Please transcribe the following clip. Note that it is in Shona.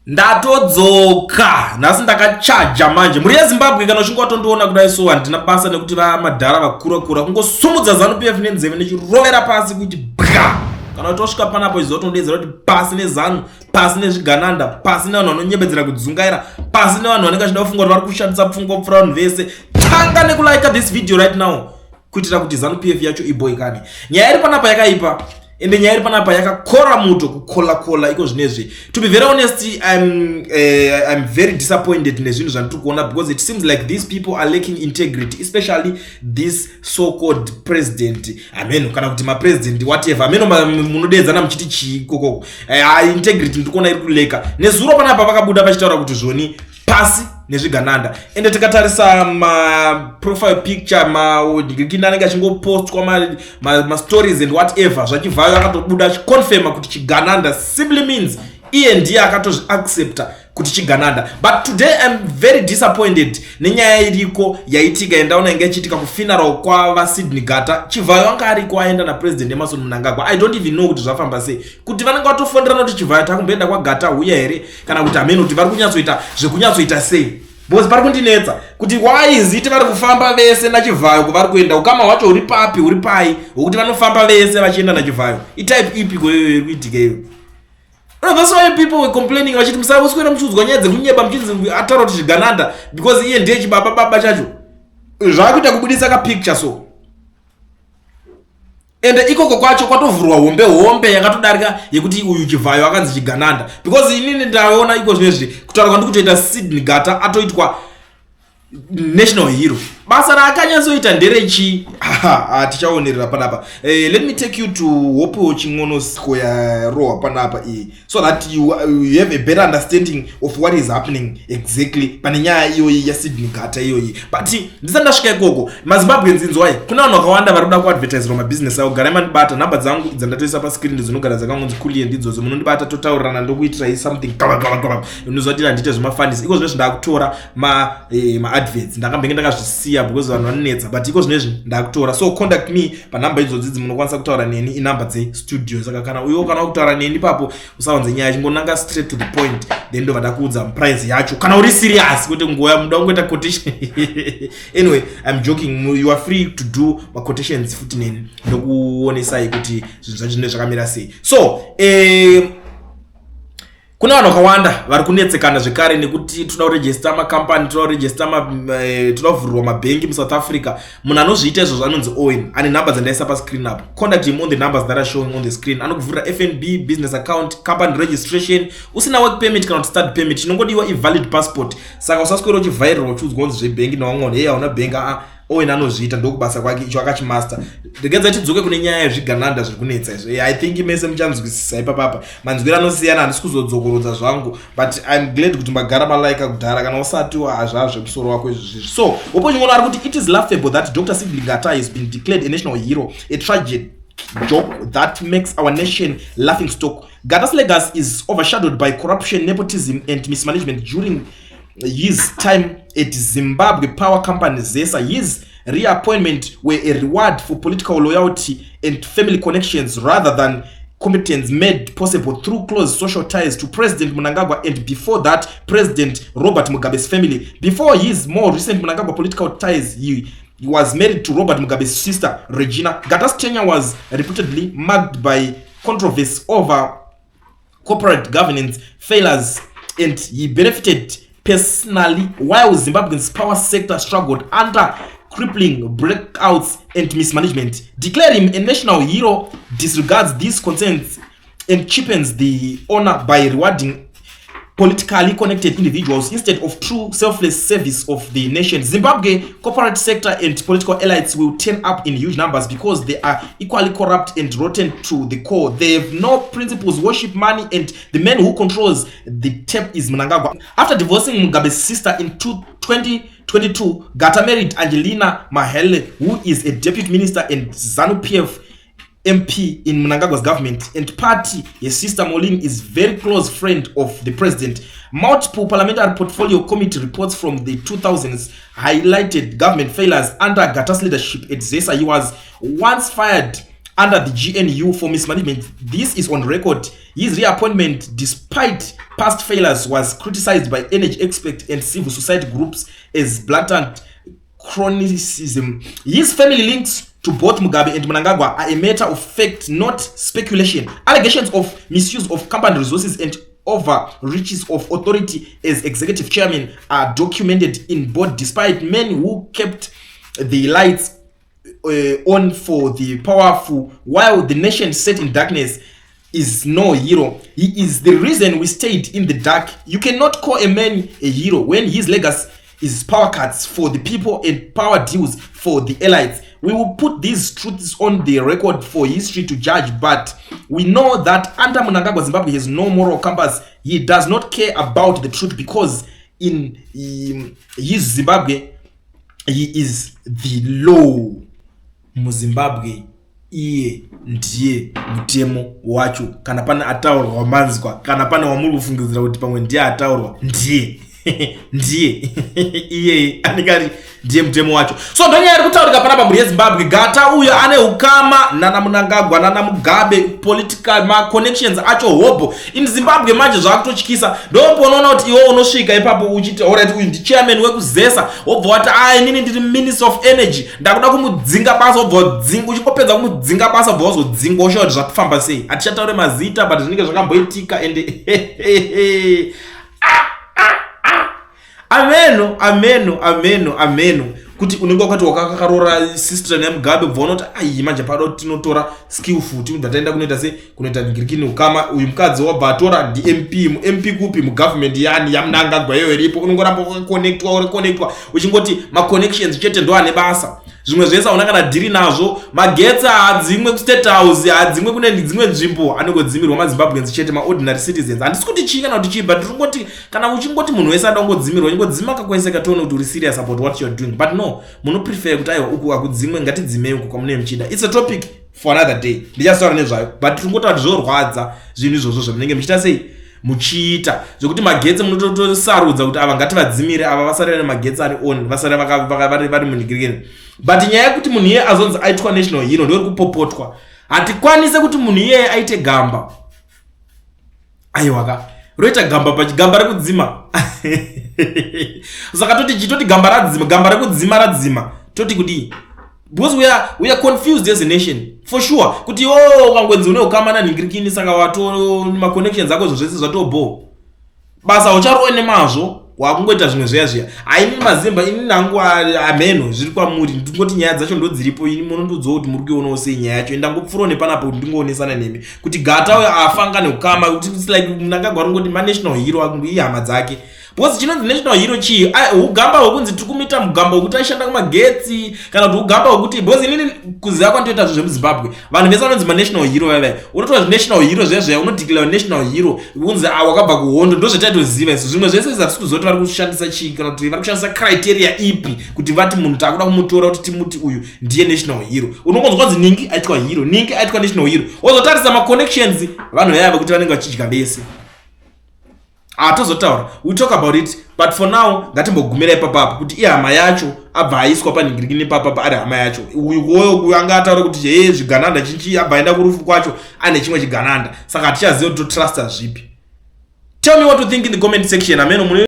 Ndatodzoka nhasi ndakachaja manje muri yeZimbabwe kana uchinge watondiona kudai so handina basa nekuti vamadhara vakurakura kungosumudza ZANU-PF nenzeve nechirovera pasi kuti bwa kana kuti wasvika panapo izotondedzera kuti pasi neZANU, pasi nezvigananda, pasi nevanhu vanonyebedzera kudzungaira, pasi nevanhu vanenge vachida kufunga kuti vari kushandisa pfungwa kupfuura vanhu vese. Tanga nekulike this video right now kuitira kuti ZANU-PF yacho iboikane. Nyaya iri panapa yakaipa ende nyaya iri panapa yakakora muto kukola iko zvinezvi. To be very honest, I'm very disappointed nezvinhu zvandiri kuona because it seems like these people are lacking integrity, especially this so-called president. Amen, kana kuti ma-president whatever. Amen, munodedzana muchiti chii kokoko. Integrity ndiri kuona iri kuleka. Nezuro panapa vakabuda vachitaura kuti zvoni pasi nezvigananda. Ende tikatarisa profile picture ndikina anenge achingopostwa stories and whatever zvachivhayo akatobuda achiconfirma kuti chigananda simply means iye ndiye akatozviaccepta kuti chigananda. But today I'm very disappointed nenyaya iriko yaitika endaona inge ichitika kufuneral kwa Sydney Gata. Chivhayo anga ariko aenda na president Emmerson Mnangagwa. I don't even know kuti zvafamba sei, kuti vanenge vatofonderana kuti Chivhayo takumboenda kwa Gata uya here kana kuti ameno kuti vari kunyatsoita zvekunyatsoita sei. Because pari kundinetsa kuti why is it vari kufamba vese naChivhayo kuvari kuenda ukama wacho uri papi uri pai wokuti vanofamba vese vachienda naChivhayo. Itype ipi iri kuitika iyo? That's why people were complaining vachiti musavoswera muchiudzwa nyaya dzekunyeba muchinzi ataura kuti zvigananda because iye ndiye chibaba chacho. Zvakuita kubudisa kapicture so. Ende ikoko kwacho kwatovhurwa hombe yakatodarika yekuti uyu Chivhayo akanzi chigananda because inini ndaona iko zvinezvi kutaura kwandi kutoita Sydney Gata atoitwa national hero. Basa raakanyatsoita nderechi tichaonerera panapa. Let me take you to Hopo Chingonosko ya roa panapa so that you have a better understanding of what is happening exactly pane nyaya iyoyi ya Sydney Gata iyoyi. But ndisandasvika ikoko maZimbabweans inzwai kuna vanhu vakawanda vari kuda kuadvertise mabusiness avo. Garai mandibata namba dzangu dzandatoisa pascreen ndzinogara dzakangonzi kulie ndidzodzo munondibata totaurirana ndokuitirai something unozoti handite zvemafundisi iko zvinezvi ndakutora ma-adverts ndakambenge ndakazvisiya because vanhu vanonetsa but iko zvinezvi ndakutora. So contact me panhamba idzodzi munokwanisa kutaura neni inhamba dzestudio. Saka kana uyo kana kutaura neni papo usawanze nyaya chingonanga straight to the point then ndo vadakuudza price yacho kana uri serious kuti ngoya muda kungoita quotation. Anyway, I'm joking. You are free to do my quotations futi neni ndokuonesai kuti zvinhu zvacho zvinenge zvakamira sei. So kuna vanhu vakawanda vari kunetsekana zvekare nekuti toda kuregister makampani, toda kuregister toda kuvhurwa mabhengi muSouth Africa. Munhu anozviita izvo zvanonzi Owen ane nhamba dzandaisa pascreen apo. Contact him on the numbers that are showing on the screen. Anokuvhurira FNB business account, company registration, usina work permit kana kuti start permit. Chinongodiwa ivalid passport. Saka usaswera uchivhairirwa uchiudzwa kunzi zvebhengi nawamwe hey hauna bhengi Owen anozviita ndokubasa kwake icho akachimaster. Ndegedza tidzoke kune nyaya yezvigananda zviri kunetsa izvo. I think mese muchanzwisisa ipapapa. Manzwiro anosiyana handisi kuzodzokorodza zvangu but I'm glad kuti magara malaika kudhara kana usati hazvazvo musoro wako izvi. So Hopo Chingono ari kuti it is laughable that Dr. Sydney Gata has been declared a national hero, a tragic joke that makes our nation laughing stock. Gata's legacy is overshadowed by corruption, nepotism and mismanagement during his time at Zimbabwe power company ZESA. His reappointment were a reward for political loyalty and family connections rather than competence made possible through close social ties to President Mnangagwa and before that President Robert Mugabe's family. Before his more recent Mnangagwa political ties, he was married to Robert Mugabe's sister Regina. Gata's tenure was reputedly marked by controversy over corporate governance failures and he benefited personally while Zimbabwe's power sector struggled under crippling breakouts and mismanagement. Declaring him a national hero disregards these concerns and cheapens the honor by rewarding politically connected individuals instead of true selfless service of the nation. Zimbabwe corporate sector and political elites will turn up in huge numbers because they are equally corrupt and rotten to the core. They have no principles, worship money, and the man who controls the tape is Mnangagwa. After divorcing Mugabe's sister in 2022, Gata married Angelina Mahele, who is a deputy minister and ZANU-PF MP in Mnangagwa's government and party. His sister Moline is very close friend of the president. Multiple parliamentary portfolio committee reports from the 2000s highlighted government failures under Gata's leadership at ZESA. He was once fired under the GNU for mismanagement. This is on record. His reappointment, despite past failures, was criticized by energy experts and civil society groups as blatant cronyism. His family links to both Mugabe and Mnangagwa are a matter of fact, not speculation. Allegations of misuse of company resources and overreaches of authority as executive chairman are documented in both, despite men who kept the lights on for the powerful while the nation sat in darkness. Is no hero. He is the reason we stayed in the dark. You cannot call a man a hero when his legacy is power cuts for the people and power deals for the elites. We will put these truths on the record for history to judge, but we know that under Mnangagwa, Zimbabwe has no moral compass. He does not care about the truth because in his Zimbabwe, he is the law. Muzimbabwe iye ndiye mutemo wacho. Kana pana ataurwa wamanzwa, kana pana wamuri kufungidzira kuti pamwe ndiye ataurwa, ndiye ndiye iye anikari ndiye mutemo wacho. So ndonyari kutaurika panapa muri yeZimbabwe, gata uyo ane ukama nana Mnangagwa nana Mugabe political ma connections acho hobo in Zimbabwe manje zvakutochikisa. Ndopo unoona kuti iwo unosvika ipapo uchiti alright uyu ndi chairman wekuzesa wobva wati inini ndiri minister of energy ndakuda kumudzinga basa wobva dzinga uchingopedza kumudzinga basa wobva wazodzinga oshauri kuti zvakufamba sei. Atichataure mazita but zvinenge zvakamboitika ende ameno kuti unenge wakati wakakarora sister neMugabe bvona kuti ai manje pado tinotora skill futi ndataenda kunoita ngirikini ukama uyu mukadzi wabva atora ndi MP kupi mu government yani yaMnangagwa yeyo iripo unongoramba connectwa uchingoti ma connections chete ndo ane basa. Zvimwe zvese unakana diri nazvo magetsa adzimwe ku state house adzimwe kune dzimwe nzvimbo anogodzimirwa maZimbabweans chete ma ordinary citizens. Handisi kuti chii kana kuti chii but tingoti kana uchingoti munhu wese ada kungodzimirwa ungodzima kakweseka toona kuti uri serious about what you are doing, but no muno prefer kuti aiwa uku akudzimwe ngatidzimei uku kwamune muchida. It's a topic for another day. Ndichasaura nezvayo but tingota kuti zvorwadza zvinhu izvozvo zvamunenge muchita sei muchiita zvokuti magetsi munotosarudza kuti ava ngativadzimire ava vasare nemagetsi ari on vasare vari munhikirikeni. But nyaya yekuti munhu iye azonzi aitwa national hero ndori kupopotwa. Hatikwanise kuti munhu iye aite gamba. Aiwaka roita gamba pachigamba rekudzima saka toti gamba rekudzima toti kuti because we are confused as a nation for sure kuti ukangwenzi une ukamana ningirikini saka wato ma connections ako zvese zvatobo basa ucharoone mazvo wakungoita zvimwe zviya haini mazimba ini nangu ameno zviri kwamuri ndingoti nyaya dzacho ndo dziripo ini munondodzwa kuti muri kuionawo sei nyaya yacho ndangopfura nepanapo kuti ndingoonesana nemi kuti gata uyo afanga neukama kuti it's like Mnangagwa ngoti ma national hero ihama dzake. Because chinonzi national hero chii ugamba hwekunzi tikumita mugamba wekuti aishanda kumagetsi kana kuti ugamba hwekuti because inini kuziva kwantoita zvo zvemuZimbabwe vanhu vese vanonzi national hero vava unotora national hero zvezvo unodeclare national hero kunzi wakabva kuhondo ndozvetaitoziva isu. Zvimwe zvese zvatisi kuzoti vari kushandisa chii kana kuti vari kushandisa criteria ipi kuti vati munhu takuda kumutora kuti timuti uyu ndiye national hero. Unongonzwa kunzi ningi aitwa hero ningi aitwa national hero wozotarisa ma connections vanhu vaya kuti vanenge vachidya vese. Tozotaura we talk about it but for now ngatimbogumira ipapapo kuti ihama yacho abva aiswa panhingirikini papapa ari hama yacho uyu anga ataura kuti zvigananda chinchi abva aenda kurufu kwacho ane chimwe chigananda saka hatichaziva kuti totrusta zvipi. Tell me what you think in the comment section. Ameno.